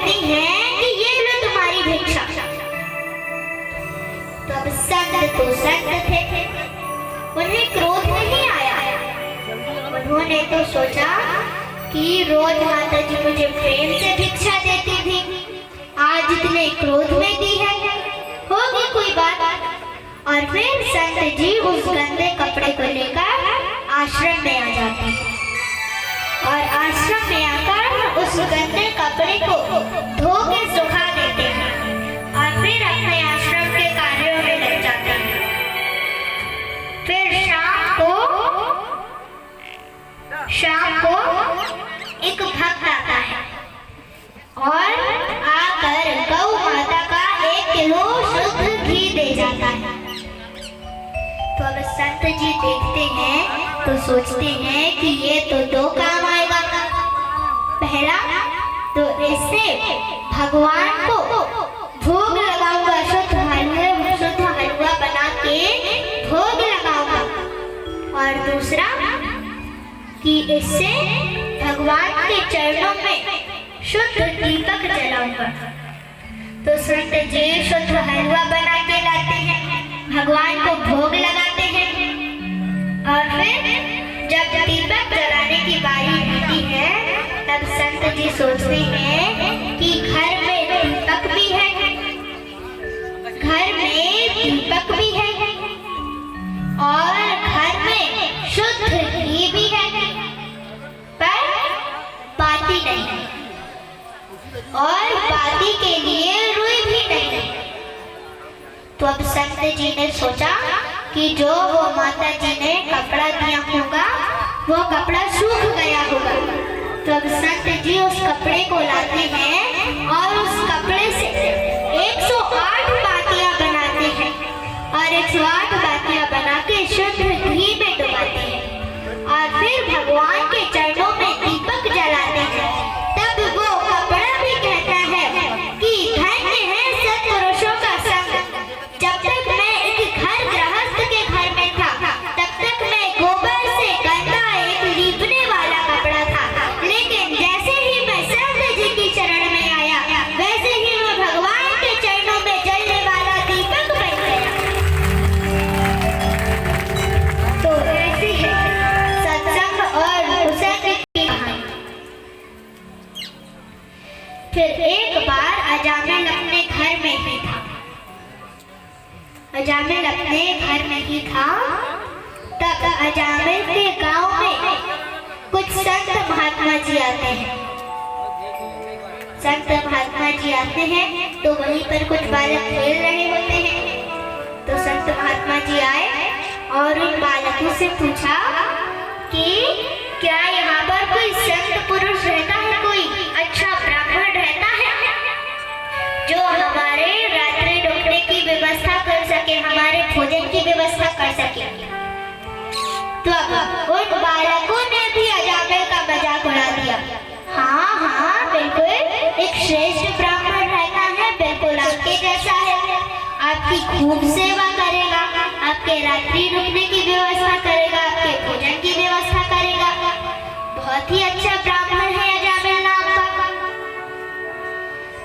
कहती हैं कि ये लो तुम्हारी भिक्षा। तो अब संत तो संत थे, उन्हें क्रोध नहीं आया। उन्होंने तो सोचा कि रोज माता जी मुझे प्रेम से भिक्षा देती थी, आज इतने क्रोध में दी है, होगी कोई बात। और फिर संत जी उस गंदे कपड़े को लेकर आश्रम में आ जाते हैं और आश्रम में आकर उस गंदे कपड़े को धो के सुखा देते हैं और फिर अपने आश्रम के कार्यों में लग जाते हैं। फिर शाम को एक भक्त आता है और आकर गौ माता का 1 किलो शुद्ध घी दे जाता है। तो अब संत जी देखते हैं तो सोचते हैं कि ये तो 2 काम आएगा। पहला तो इससे भगवान को भोग लगाऊंगा, शुद्ध हलवा बना के भोग लगाऊंगा। और दूसरा कि इससे भगवान के चरणों में शुद्ध दीपक जलाऊंगा। तो संत जी शुद्ध हलवा बना के लाते हैं, भगवान को भोग लगाते हैं और फिर जब दीपक जलाने की बारी आती है तब संत जी सोचते हैं कि घर में दीपक भी है, और घर में शुद्ध घी भी है, पर बाती नहीं है और बाती के लिए रुई भी नहीं। तो अब संत जी ने सोचा कि जो वो माता जी ने कपड़ा दिया होगा वो कपड़ा सूख गया होगा। तो अब संत जी उस कपड़े को लाते हैं और उस कपड़े से 108 बातियां बनाते हैं और 108 बातियां बना के शुद्ध घी में डुबाते हैं और फिर भगवान के चरणों में दीपक जलाते हैं। तब वो कपड़ा भी कहता है कि धन्य है सत्पुरुषों का संग। जब तक मैं एक घर गृहस्थ के घर में था तब तक मैं गोबर से गंदा एक लीपने वाला कपड़ा था, लेकिन जैसे ही मैं संत जी की शरण में आया वैसे ही मैं भगवान के चरणों में जलने वाला दीपक बन गया। तो ऐसी है सत्संग और कुसंग की कहानी। फिर एक बार अजामिल अपने घर में ही था। तब अजामिल के गांव में कुछ संत महात्मा जी आते हैं। तो वहीं पर कुछ बालक खेल रहे होते हैं। तो संत महात्मा जी आए और उन बालकों से पूछा कि क्या यहाँ पर कोई संत पुरुष रहता है, कोई अच्छा ब्राह्मण रहता है जो हमारे रात्रि रुकने की व्यवस्था कर सके, हमारे भोजन की व्यवस्था कर सके। तो अब उन बालकों ने भी अजामिल का मजाक उड़ा दिया। हाँ बिल्कुल, एक श्रेष्ठ ब्राह्मण रहता है, बिल्कुल आपके जैसा है, आपकी खूब सेवा करेगा, आपके रात्रि रुकने की व्यवस्था करेगा, आपके भोजन की व्यवस्था करेगा। बहुत ही अच्छा ब्राह्मण है अजामिल नाम का।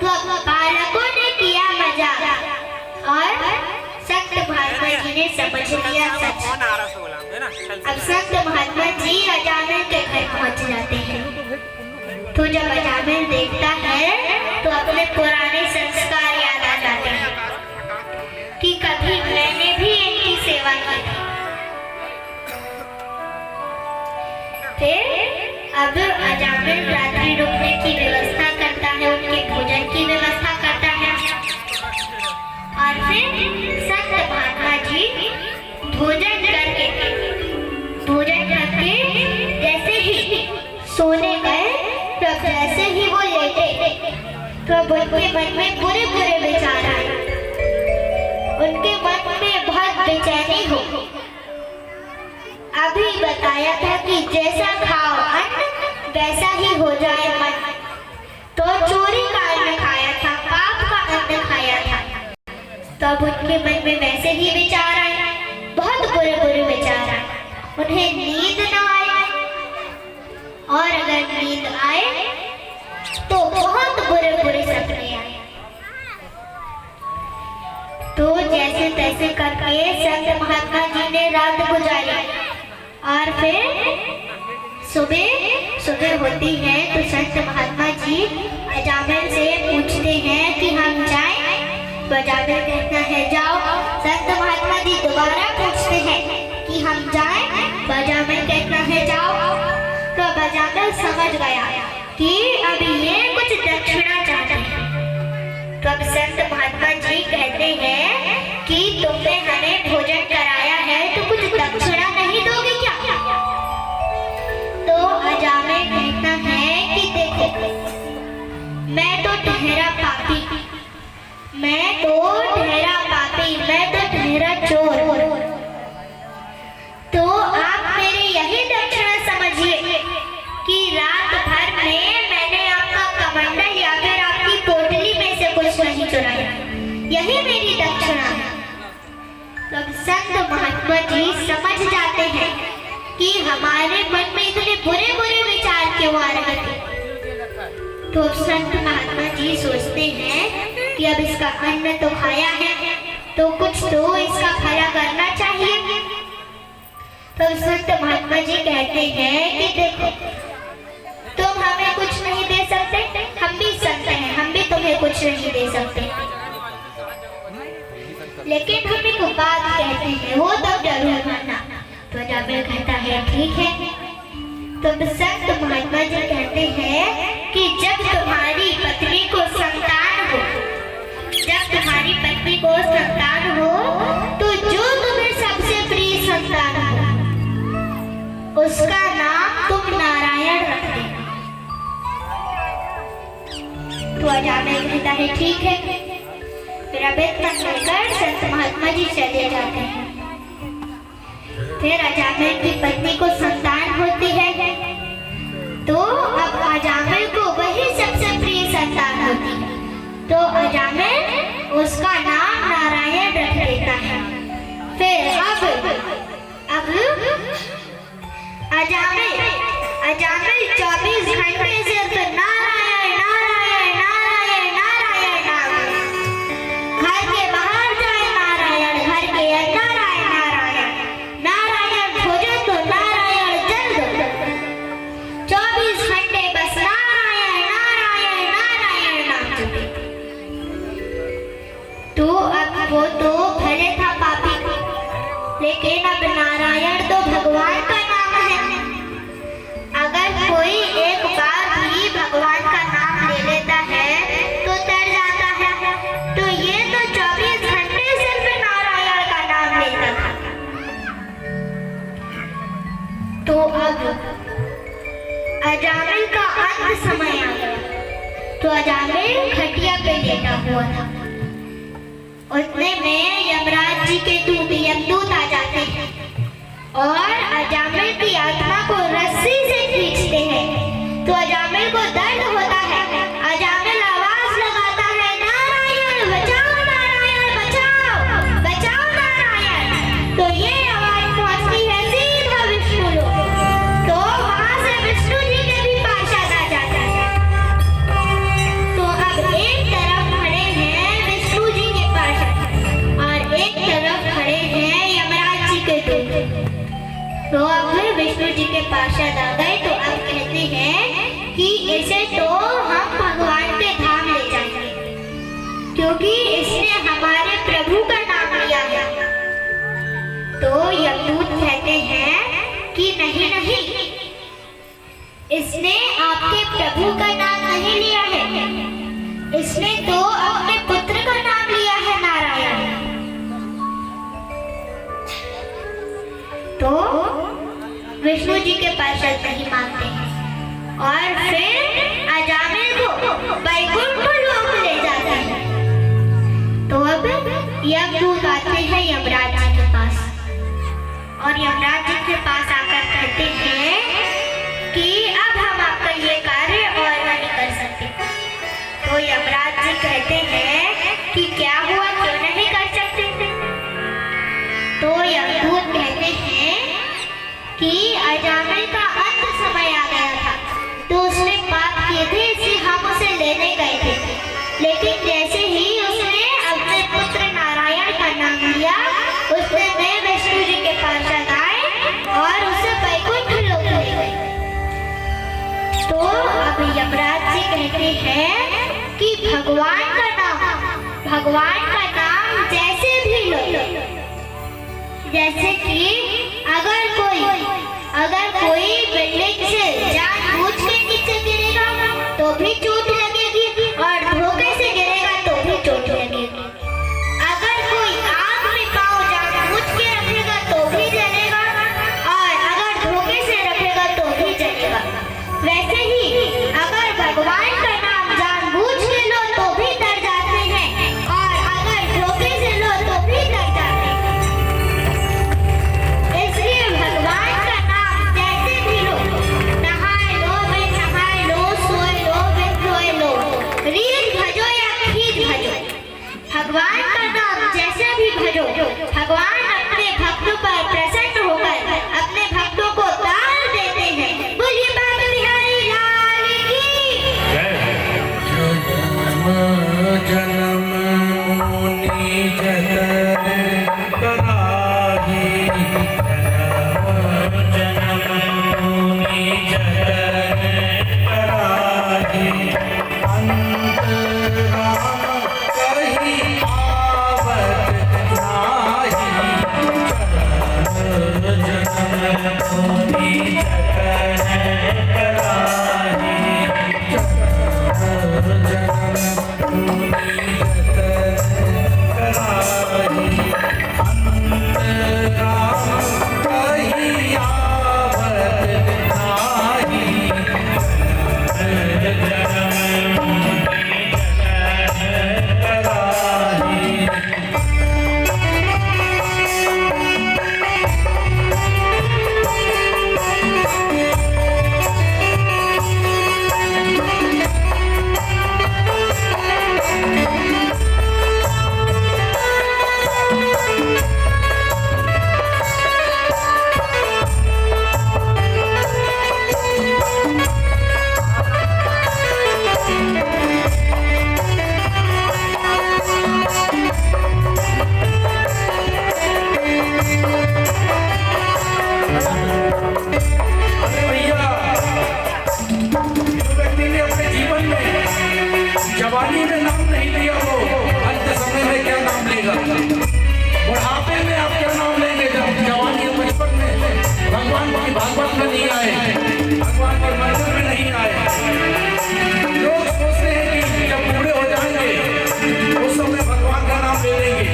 तो बालकों ने किया मजाक और संत महात्मा जी ने समझ लिया सच। अब संत महात्मा जी अजामिल के घर पहुंच जाते हैं। तो जब अजामिल देखता है तो अपने पुराने संस्कार याद आ जाते हैं कि कभी मैंने भी इनकी सेवा की थी। फिर अब अजामिल रात्रि रुकने की व्यवस्था करता है, उनके भोजन की व्यवस्था करता है और फिर संत महात्मा जी भोजन करके जैसे ही सोने गए तब जैसे ही वो लेटे तब उनके मन में बुरे विचार आए। उनके मन में बहुत बेचैनी हो। अभी बताया था कि जैसा खाओ अन्न वैसा ही हो जाए मन। तो चोरी का अन्न खाया था, पाप का अन्न खाया था, तब उनके मन में वैसे ही विचार आए, बहुत बुरे विचार आए। उन्हें नींद न आए और अगर नींद आए तो बहुत बुरे बुरे सपने आए। तो जैसे तैसे करके संत महात्मा जी ने रात गुजारी और फिर सुबह होती है तो संत महात्मा जी अजामिल से पूछते हैं कि हम जाएं? तो अजामिल कहता है जाओ। संत महात्मा जी दोबारा पूछते हैं कि हम जाएं? तो अजामिल कहता है जाओ। तो अब अजामिल समझ गया कि अब ये कुछ दक्षिणा चाहते हैं। तो अब संत महात्मा जी कहते हैं कि तुमने हमें भोजन कराया है तो कुछ दक्षिणा नहीं दोगे क्या? तो अजामिल कहता है कि देखो, मैं तो ठहरा पापी, मैं तो ठहरा चोर। तो आप मेरे यही दक्षिणा समझिए कि रात भर में मैंने आपका कमंडल या फिर आपकी पोटली में से कुछ नहीं चुराया, यही मेरी दक्षिणा है। तब संत महात्मा जी समझ जाते हैं कि हमारे मन में इतने बुरे बुरे विचार क्यों आ रहे थे। तो संत महात्मा जी सोचते हैं कि अब इसका अन्न तो खाया है तो कुछ तो इसका भला करना चाहिए। तो संत महात्मा जी कहते हैं कि देखो, तुम हमें कुछ नहीं दे सकते, हम भी संत हैं, हम भी तुम्हें कुछ नहीं दे सकते, लेकिन हम एक बात कहते हैं, वो तो जरूर मानना। तो अजामिल कहता है ठीक है। तो संत महात्मा जी कहते हैं कि जब तुम्हारी पत्नी को संतान हो तो जो तुम्हें सबसे प्रिय संतान हो उसका नाम तुम नारायण रख देना। तो अजामिल कहता है ठीक है। फिर अब इतना कहकर संत महात्मा जी चले जाते हैं। फिर अजामिल की पत्नी को संतान होती है तो अब अजामिल को वही सबसे प्रिय संतान होती है। तो अजामिल उसका नाम नारायण रख देता है। फिर अब अजामिल 24 घंटे सिर्फ नारायण नारायण नारायण नारायण नाम, घर के बाहर जाए नारायण, घर के अंदर आए नारायण, नारायण भोजन तो नारायण जल दो, 24 घंटे बस नारायण नारायण नारायण नाम जपे। तो अब वो तो भले था पापी, लेकिन अब नारायण तो भगवान का नाम है। अगर कोई एक बार भी भगवान का नाम ले लेता है तो तर जाता है। तो ये तो 24 घंटे सिर्फ नारायण का नाम लेता था। तो अब अजामिल का अंत समय आ गया। तो अजामिल खटिया पे लेटा हुआ था। उतने में यमराज जी के यमदूत आ जाते हैं और अजामिल की आत्मा को रस्सी से खींचते हैं। तो अजामिल को दर्द होता है। अजामिल आवाज लगाता है नारायण बचाओ, नारायण बचाओ, बचाओ नारायण। तो ये आवाज पहुंचती है सीधा विष्णु लोक। तो वहां से विष्णु जी के भी पार्षद आ जाता है। तो अब एक तरफ खड़े हैं विष्णु जी के पार्षद और एक तरफ खड़े हैं यमराज जी के दूत। तो अब विष्णु जी के पार्षद आ गए। तो अब कहते हैं कि इसे तो हम भगवान के धाम ले जाएंगे, क्योंकि इसने हमारे प्रभु का नाम लिया है। तो यमदूत कहते हैं कि नहीं नहीं, इसने आपके प्रभु का नाम नहीं लिया है, इसने तो अपने पुत्र का नाम लिया है नारायण। तो विष्णु जी के पार्षद नहीं मानते हैं और फिर अजामिल को वैकुंठ लोक ले जाते हैं। तो अब यमदूत आते हैं यमराज जी के पास और यमराज जी के पास आकर कहते हैं कि अब हम आपका ये कार्य और नहीं कर सकते। तो यमराज जी कहते हैं कि क्या हुआ, क्यों नहीं कर सकते? तो यमदूत कहते हैं कि अजामिल का अंत समय आ गया था, तो उसने पाप किए थे, इसलिए हम उसे कहते हैं कि भगवान का नाम जैसे भी लो, जैसे कि अगर कोई बिल्डिंग से जानबूझ के नीचे गिरेगा तो भी चोट लगेगी, और धोखे से गिरेगा तो भी चोट लगेगी। अगर कोई आग में पाँव जानबूझ के रखेगा तो भी जलेगा, और अगर धोखे से रखेगा तो भी जलेगा। वैसे ही अगर भगवान का नाम जानबूझ के लो तो भी डर जाते हैं, और अगर धोखे से लो तो भी डर जाते हैं। इसलिए भगवान का नाम जैसे भी लो, नहाए लो बे नहाए लो, सोए लो बे सोए लो, रीत भजो या खींच भजो, भगवान का नाम जैसे भी भजो, भगवान अपने भक्तों पर प्रसन्न होकर अपने भक्तों को दान देते हैं। बोलिए बाबा बिहारी लाल की जन्म मुनि जतन कराही, जन्म मुनि जतन कराही, अंत राम कही आवत नाही, जन्म मुनि जतन कराही, जवानी में नाम नहीं लिया वो अंत समय में क्या नाम लेगा? बुढ़ापे में आप क्या नाम लेंगे जब जवानी और बचपन में भगवान की भागवत में नहीं आए, भगवान के मंदिर में नहीं आए। लोग सोचते हैं कि जब बूढ़े हो जाएंगे उस समय भगवान का नाम ले लेंगे।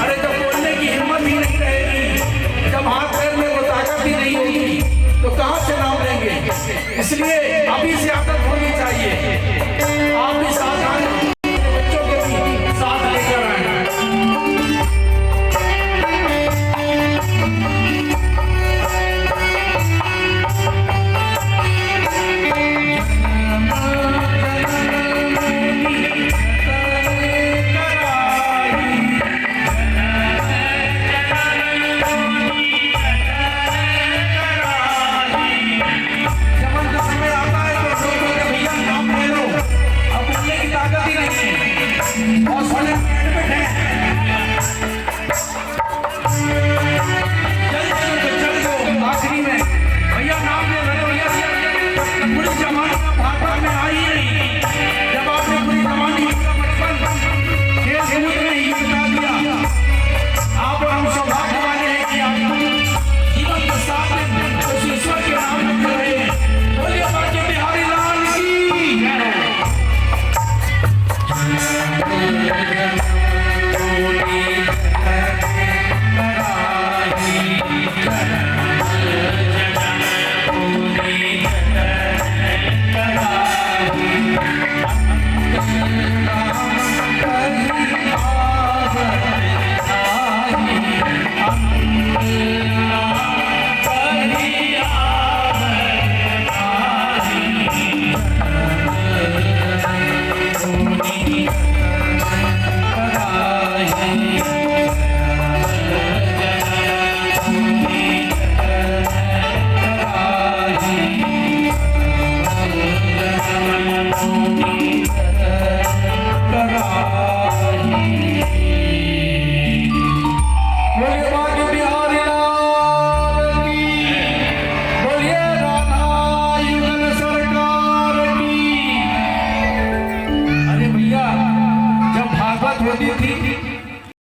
अरे जब बोलने की हिम्मत ही नहीं रहेगी, जब हाथ पैर में वो ताकत ही नहीं होगी तो कहाँ से नाम लेंगे? इसलिए अभी से आदत